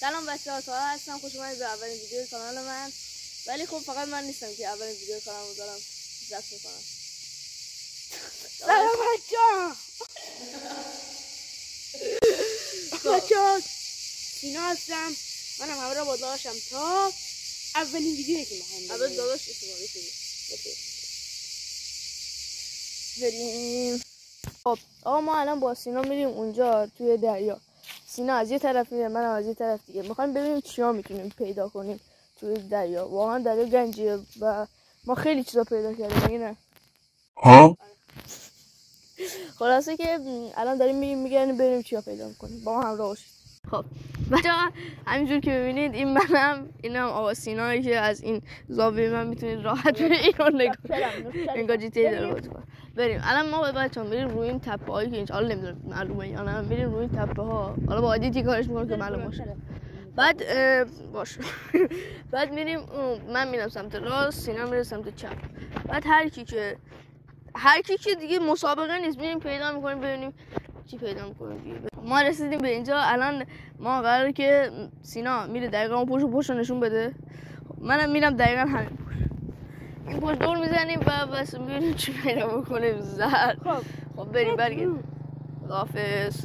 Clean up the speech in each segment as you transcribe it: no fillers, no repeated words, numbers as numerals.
سلام بچه‌ها، طاهر هستم. خوش اومدید به اولین ویدیو کانال من. ولی خب فقط من نیستم که اولین ویدیو کانالمو دارم ضبط می‌کنم. سلام بچه‌ها، سینا هستم. منم همراه با داداشم تا اولین ویدیویی که می‌خوام اول داداش استفاده کنیم. بریم. خب آقا ما الان با سینا میریم اونجا توی دریا. سینا از یه طرف میره، منم از یه طرف دیگه. میخوایم ببینیم چیا میتونیم پیدا کنیم توی دریا. واقعا دریا گنجیه و ما خیلی چیزا پیدا کردیم، مگه نه؟ ها؟ خلاصه که الان داریم میگردیم ببینیم چیا پیدا میکنیم. با ما همراه باشید. خب بچه‌ها، همینجور که ببینید این منم، اینم آقا سینایی که از این زاویه من میتونید راحت برید اون نگاه. انگار جی تی داره بازی کنه. بریم الان ما بچه‌ها میریم روی این تپه هایی که اینجا، حالا نمیدونم معلومه یا نه، میریم روی این تپه ها. حالا با ادیتی کارش میکنه که معلوم باشه. بعد باشه بعد میریم، من میرم سمت راست، سینا میره سمت چپ. بعد هر کی که دیگه مسابقه نیست، میریم پیدا میکنیم ببینیم چی پیدا میکنیم دیگه. ما رسیدیم به اینجا. الان ما قراره که سینا میره دقیقا اون پشت نشون بده، منم میرم دقیقا همین پشت. این پشت دور میزنیم و بس میبینیم چی پیدا بکنیم. خب بریم برگردیم. خداحافظ.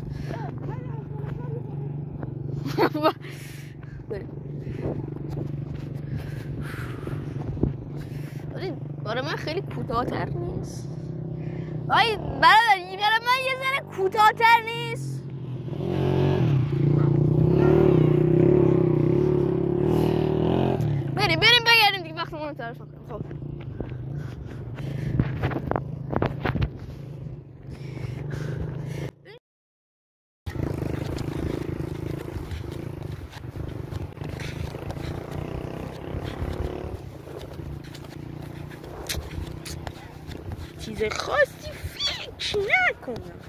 برای من خیلی کوتاه‌تر نیست؟ آی برادر، این برای من یه ذره کوتاه‌تر نیست؟ بریم بگردیم دیگه، وقت ما رو طرف کنیم. خب چیز خاصی فکر نکنم.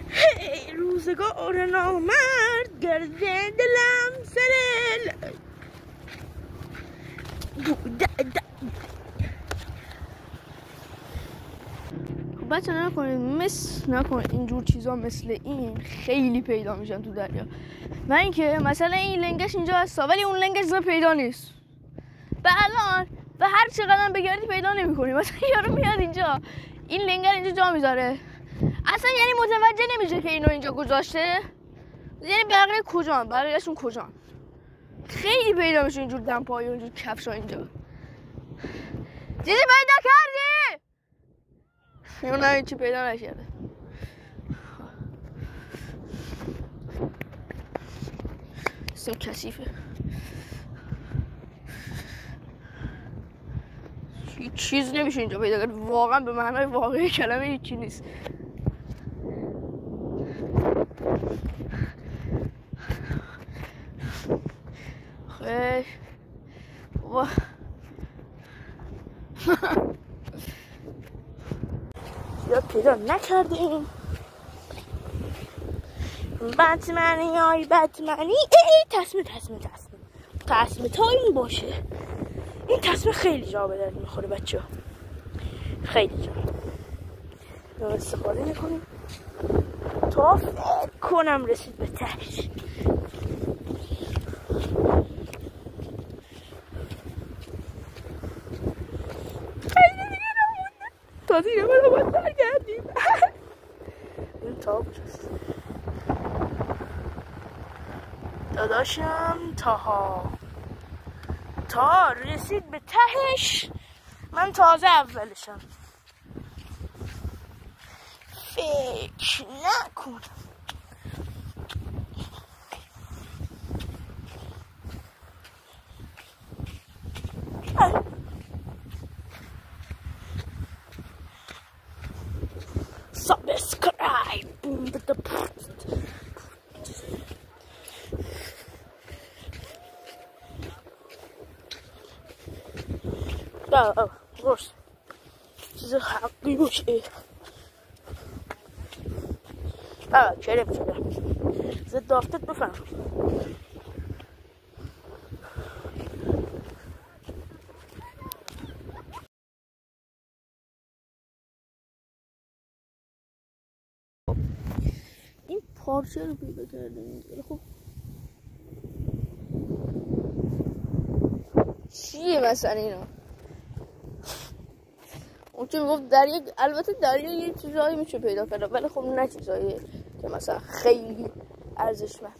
هی روزگار نامرد گرده دلم سرل بچه نکنید اینجور چیزا مثل این خیلی پیدا میشن تو دریا. و اینکه مثلا این لنگش اینجا هست ولی اون لنگش پیدا نیست. و الان و هر چقدر بگردی پیدا نمی‌کنی. مثلا یارو میاد اینجا این لنگر اینجا جا میذاره، اصلا یعنی متوجه نمیشه که اینو اینجا گذاشته. یعنی بقیه‌شون کجان. خیلی پیدا میشه اینجور دمپایی و اینجور کفشا اینجا. چیزی پیدا کردی؟ اون نه چی پیدا نکرده. اسم کثیفه. هیچ چیز نمیشه اینجا پیدا کرد. واقعا به معنای واقعی کلمه هیچی نیست. خیلی یا پیدا نکردیم. بتمنی های بتمنی. تصمه تا این باشه. این تصمه خیلی جا به درد میخوره بچه ها، خیلی جا استفاده میکنیم تا فکر کنم رسید به تهش. خیلی دیگه نمونده تا دیگه باید برگردیم. این تا کجاست؟ داداشم تا رسید به تهش. من تازه اولشم. فکر نکنم. Subscribe. درست چیز حقی باشه. کرم شده زد دافتت بفهم. پارچه رو پیدا کردیم. خب چیه مثلا اینا؟ اون که میگفت البته دریا یه چیزایی میشه پیدا کرد، ولی خب نه چیزایی که مثلا خیلی ارزشمند.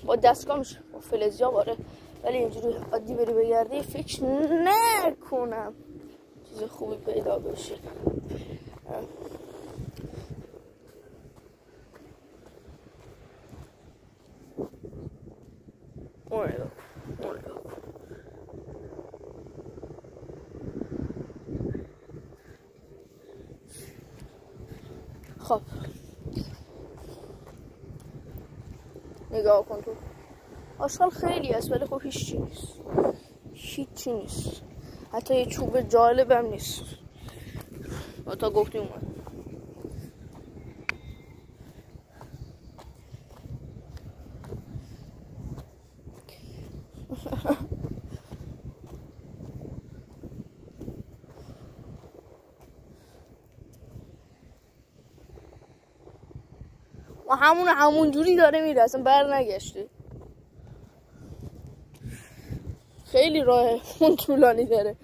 با دستگاه میشه، با فلزیاب آره، ولی اینجوری عادی بری بگردی فکر نکنم چیز خوبی پیدا بشه. خب نگاه کن تو، آشغال خیلی هست ولی خب هیچی نیست، حتی یه چوب جالب هم نیست. ما تا گفتیم اومد و همون جوری داره میره، اصلا بر نگشته. خیلی راه اون طولانی داره.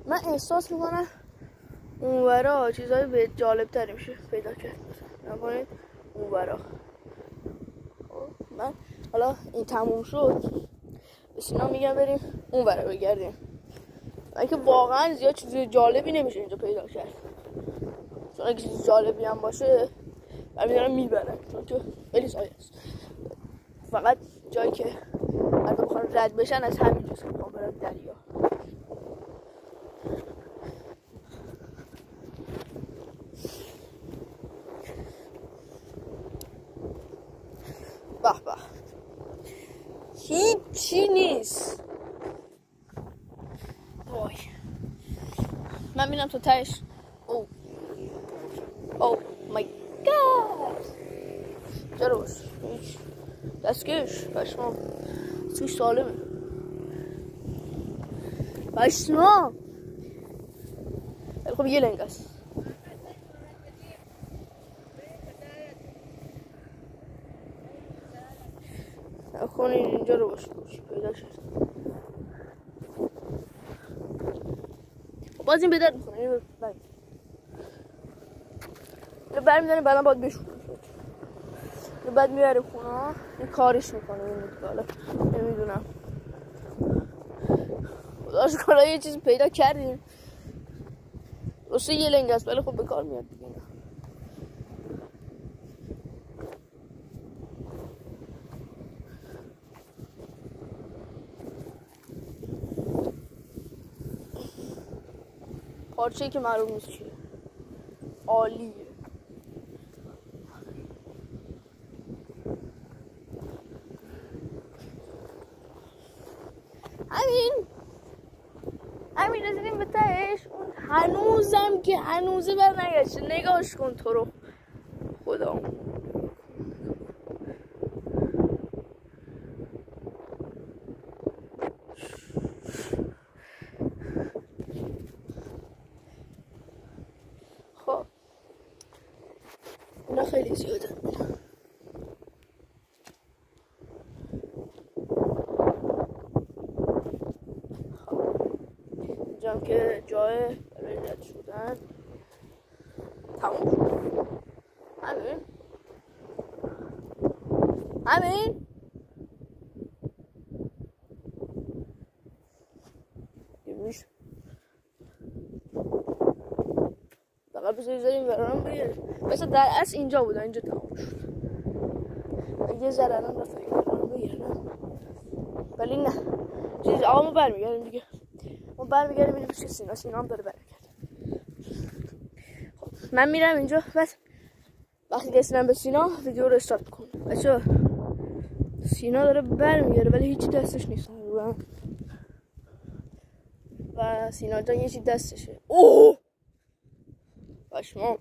من احساس میکنم اونورا چیزای به جالب تری میشه پیدا کرد. نکنید اونورا. من حالا این تموم شد به سینا میگم بریم اونورا بگردیم، اینکه واقعا زیاد چیز جالبی نمیشه اینجا پیدا کرد، چون اگه چیز جالبی هم باشه من میدارم میبرم، چون که خیلی سایه است. فقط جایی که اگه بخوان رد بشن از همین جاست که بخوام برم دریا. به به هیچی نیست. وای من میرم تو تهش. او مای گاد جارو باش دستکش پشمام سوش سالمه پشمام. خب یه لنگ است. کنین اینجا رو باشه پیدا شد. باز این به درد میخونه. اینو برمیداریم بعدا باید بشونیم. بعد میبره خونه این کارش میکنه. حالا نمیدونم خداش کنه یه چیز پیدا کردیم. راسته یه لنگ است ولی خب به کار میاد دیگه. پارچه‌ای که معلوم نیست چیه. عالیه. همین رسیدیم به تهش. اون هنوزم که هنوزه بر نگشته. نگاش کن تو رو خدا. خب اینا خیلی زیاده. اینجام که جای برای رد شدن تمام شد. همین میشه. فقط بذاریم برام بگیر. مثلا در اصل اینجا بود، اینجا تمام شد. یه ذره الان رفتم برام بگیرم ولی نه چیز. آقا ما برمیگردیم دیگه. ما برمیگردیم میریم پیش سینا هم داره برمیگرده. خب من میرم اینجا. بس وقتی رسیدم به سینا ویدیو رو استارت کن. بچه‌ها سینا داره برمیگرده ولی هیچی دستش نیست و سینا جان یه چی دستشه. اوه پشمام.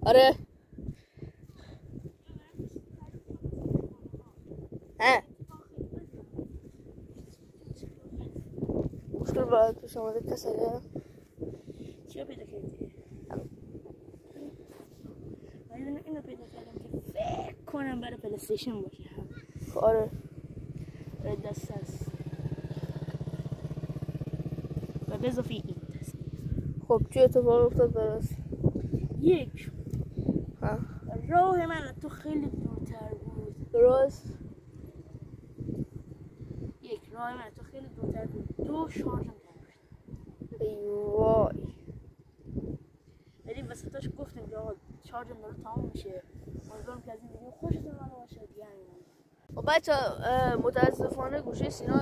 آره مشکل باید پیش آمده کسره. چی رو پیدا کردی؟ کنم برای پلی استیشن باشه. آره دست است و به اضافه این خب چه اتفاق افتاد براس؟ یک ها راه من از تو خیلی دورتر بود. درست یک راه من از تو خیلی دورتر بود. دو شارژم نمیشد. ای وای ولی وسطاش گفتم که آقا شارژم داره تمام میشه. امیدوارم که از این ویدیو خوشتون اومده باشه دیگه. خب بچه متاسفانه گوشه سینا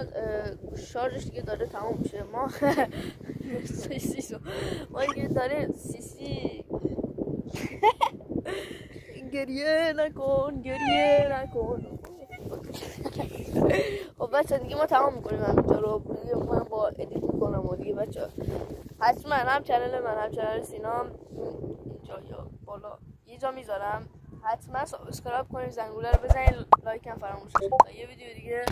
شارژش دیگه داره تمام میشه. ما دیگه داره سیسی گریه نکن خب بچه دیگه ما تمام میکنیم همینجا رو دیگه. من با ادیت میکنم و دیگه بچه حتما هم چنل من هم چنل سینا اینجا یا بالا یه جا میذارم، حتما سابسکرایب کنید، زنگوله رو بزنید، لایک هم فراموش نکنید. تا یه ویدیو دیگه